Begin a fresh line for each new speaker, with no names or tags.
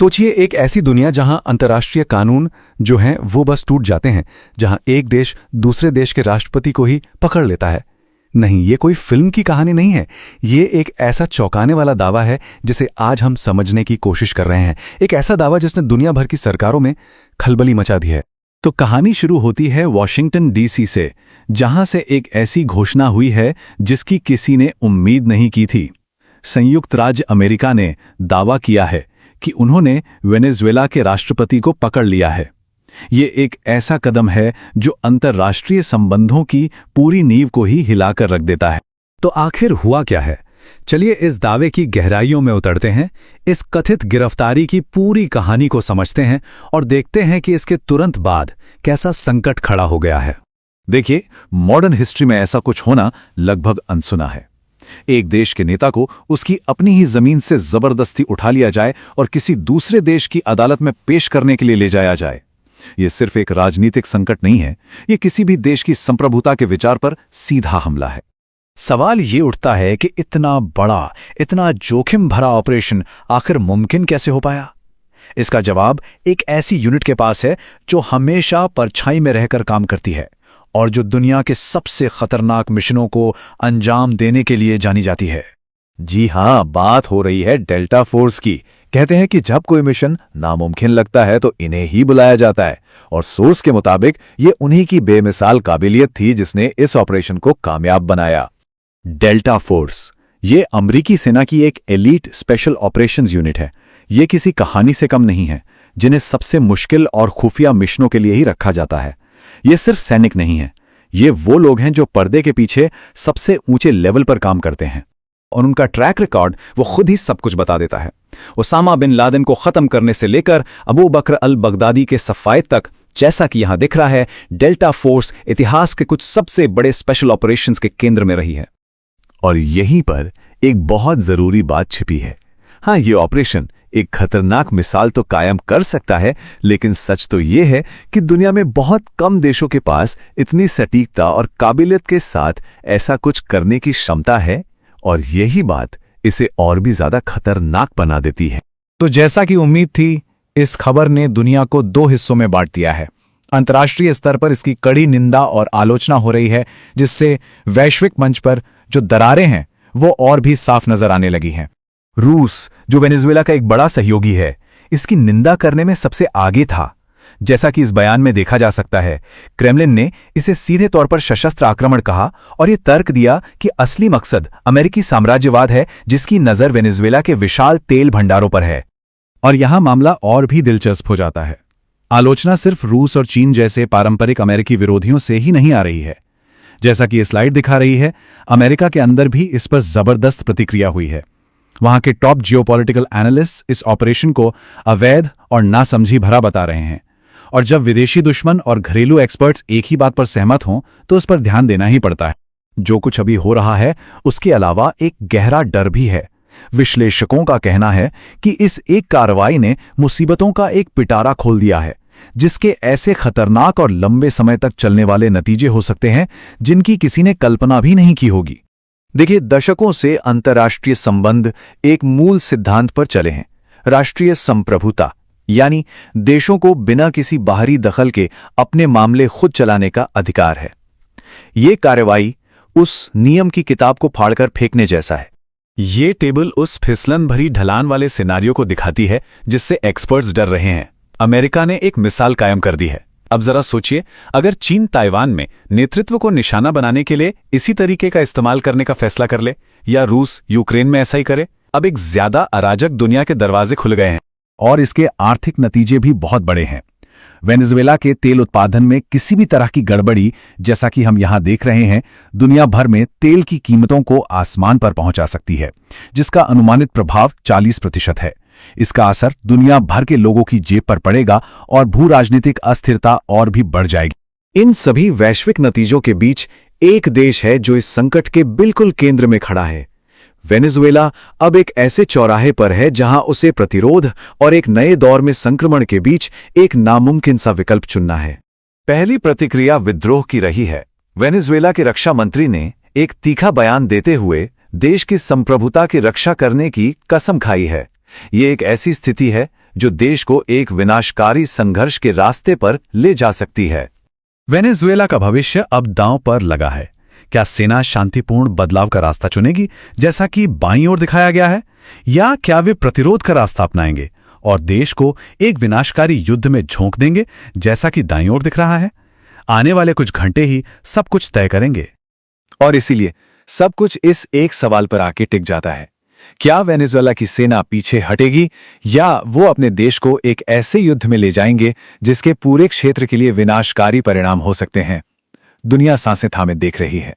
सोचिए एक ऐसी दुनिया जहां अंतर्राष्ट्रीय कानून जो हैं वो बस टूट जाते हैं, जहां एक देश दूसरे देश के राष्ट्रपति को ही पकड़ लेता है। नहीं, ये कोई फिल्म की कहानी नहीं है। ये एक ऐसा चौंकाने वाला दावा है जिसे आज हम समझने की कोशिश कर रहे हैं। एक ऐसा दावा जिसने दुनिया भर की सरकारों में खलबली मचा दी है। तो कहानी शुरू होती है वॉशिंगटन डीसी से, जहां से एक ऐसी घोषणा हुई है जिसकी किसी ने उम्मीद नहीं की थी। संयुक्त राज्य अमेरिका ने दावा किया है कि उन्होंने वेनेजुएला के राष्ट्रपति को पकड़ लिया है। ये एक ऐसा कदम है जो अंतर्राष्ट्रीय संबंधों की पूरी नींव को ही हिलाकर रख देता है। तो आखिर हुआ क्या है? चलिए इस दावे की गहराइयों में उतरते हैं, इस कथित गिरफ्तारी की पूरी कहानी को समझते हैं और देखते हैं कि इसके तुरंत बाद कैसा संकट खड़ा हो गया है। देखिए, मॉडर्न हिस्ट्री में ऐसा कुछ होना लगभग अनसुना है। एक देश के नेता को उसकी अपनी ही जमीन से जबरदस्ती उठा लिया जाए और किसी दूसरे देश की अदालत में पेश करने के लिए ले जाया जाए। यह सिर्फ एक राजनीतिक संकट नहीं है, यह किसी भी देश की संप्रभुता के विचार पर सीधा हमला है। सवाल ये उठता है कि इतना बड़ा, इतना जोखिम भरा ऑपरेशन आखिर मुमकिन कैसे हो पाया? इसका जवाब एक ऐसी यूनिट के पास है जो हमेशा परछाई में रहकर काम करती है और जो दुनिया के सबसे खतरनाक मिशनों को अंजाम देने के लिए जानी जाती है। जी हां, बात हो रही है डेल्टा फोर्स की। कहते हैं कि जब कोई मिशन नामुमकिन लगता है तो इन्हें ही बुलाया जाता है, और सोर्स के मुताबिक ये उन्हीं की बेमिसाल काबिलियत थी जिसने इस ऑपरेशन को कामयाब बनाया। डेल्टा फोर्स ये अमरीकी सेना की एक एलीट स्पेशल ऑपरेशंस यूनिट है। ये किसी कहानी से कम नहीं है, जिन्हें सबसे मुश्किल और खुफिया मिशनों के लिए ही रखा जाता है। ये सिर्फ सैनिक नहीं है, ये वो लोग हैं जो पर्दे के पीछे सबसे ऊंचे लेवल पर काम करते हैं, और उनका ट्रैक रिकॉर्ड वो खुद ही सब कुछ बता देता है। ओसामा बिन लादेन को खत्म करने से लेकर अबू बकर अल बगदादी के सफायत तक, जैसा कि यहां दिख रहा है, डेल्टा फोर्स इतिहास के कुछ सबसे बड़े स्पेशल ऑपरेशंस के केंद्र में रही है। और यहीं पर एक बहुत जरूरी बात छिपी है। हाँ, ये ऑपरेशन एक खतरनाक मिसाल तो कायम कर सकता है, लेकिन सच तो ये है कि दुनिया में बहुत कम देशों के पास इतनी सटीकता और काबिलियत के साथ ऐसा कुछ करने की क्षमता है, और यही बात इसे और भी ज्यादा खतरनाक बना देती है। तो जैसा कि उम्मीद थी, इस खबर ने दुनिया को दो हिस्सों में बांट दिया है। अंतर्राष्ट्रीय स्तर पर इसकी कड़ी निंदा और आलोचना हो रही है, जिससे वैश्विक मंच पर जो दरारें हैं वो और भी साफ नजर आने लगी हैं। रूस, जो वेनेजुएला का एक बड़ा सहयोगी है, इसकी निंदा करने में सबसे आगे था। जैसा कि इस बयान में देखा जा सकता है, क्रेमलिन ने इसे सीधे तौर पर सशस्त्र आक्रमण कहा और ये तर्क दिया कि असली मकसद अमेरिकी साम्राज्यवाद है, जिसकी नजर वेनेजुएला के विशाल तेल भंडारों पर है। और यहां मामला और भी दिलचस्प हो जाता है। आलोचना सिर्फ रूस और चीन जैसे पारंपरिक अमेरिकी विरोधियों से ही नहीं आ रही है। जैसा कि ये स्लाइड दिखा रही है, अमेरिका के अंदर भी इस पर जबरदस्त प्रतिक्रिया हुई है। वहां के टॉप जियोपॉलिटिकल एनालिस्ट इस ऑपरेशन को अवैध और नासमझी भरा बता रहे हैं, और जब विदेशी दुश्मन और घरेलू एक्सपर्ट्स एक ही बात पर सहमत हों तो उस पर ध्यान देना ही पड़ता है। जो कुछ अभी हो रहा है उसके अलावा एक गहरा डर भी है। विश्लेषकों का कहना है कि इस एक कार्रवाई ने मुसीबतों का एक पिटारा खोल दिया है, जिसके ऐसे खतरनाक और लंबे समय तक चलने वाले नतीजे हो सकते हैं जिनकी किसी ने कल्पना भी नहीं की होगी। देखिए, दशकों से अंतर्राष्ट्रीय संबंध एक मूल सिद्धांत पर चले हैं, राष्ट्रीय संप्रभुता, यानी देशों को बिना किसी बाहरी दखल के अपने मामले खुद चलाने का अधिकार है। ये कार्रवाई उस नियम की किताब को फाड़कर फेंकने जैसा है। ये टेबल उस फिसलन भरी ढलान वाले सिनारियो को दिखाती है जिससे एक्सपर्ट्स डर रहे हैं। अमेरिका ने एक मिसाल कायम कर दी है। अब जरा सोचिए, अगर चीन ताइवान में नेतृत्व को निशाना बनाने के लिए इसी तरीके का इस्तेमाल करने का फैसला कर ले, या रूस यूक्रेन में ऐसा ही करे, अब एक ज्यादा अराजक दुनिया के दरवाजे खुल गए हैं, और इसके आर्थिक नतीजे भी बहुत बड़े हैं। वेनेजुएला के तेल उत्पादन में किसी भी तरह की गड़बड़ी, जैसा कि हम यहां देख रहे हैं, दुनिया भर में तेल की कीमतों को आसमान पर पहुंचा सकती है, जिसका अनुमानित प्रभाव 40% है। इसका असर दुनिया भर के लोगों की जेब पर पड़ेगा और भू राजनीतिक अस्थिरता और भी बढ़ जाएगी। इन सभी वैश्विक नतीजों के बीच एक देश है जो इस संकट के बिल्कुल केंद्र में खड़ा है। वेनेजुएला अब एक ऐसे चौराहे पर है जहां उसे प्रतिरोध और एक नए दौर में संक्रमण के बीच एक नामुमकिन सा विकल्प चुनना है। पहली प्रतिक्रिया विद्रोह की रही है। वेनेजुएला के रक्षा मंत्री ने एक तीखा बयान देते हुए देश की संप्रभुता की रक्षा करने की कसम खाई है। ये एक ऐसी स्थिति है
जो देश को एक विनाशकारी संघर्ष के रास्ते पर ले जा सकती है।
वेनेजुएला का भविष्य अब दांव पर लगा है। क्या सेना शांतिपूर्ण बदलाव का रास्ता चुनेगी, जैसा कि बाईं ओर दिखाया गया है, या क्या वे प्रतिरोध का रास्ता अपनाएंगे और देश को एक विनाशकारी युद्ध में झोंक देंगे, जैसा कि दाईं ओर दिख रहा है? आने वाले कुछ घंटे ही सब कुछ तय करेंगे।
और इसीलिए सब कुछ इस एक सवाल पर आके टिक जाता है, क्या वेनेजुएला की सेना पीछे हटेगी या वो अपने देश को एक ऐसे युद्ध में ले जाएंगे जिसके पूरे क्षेत्र के लिए विनाशकारी परिणाम हो सकते हैं? दुनिया सांसें थामे देख रही है।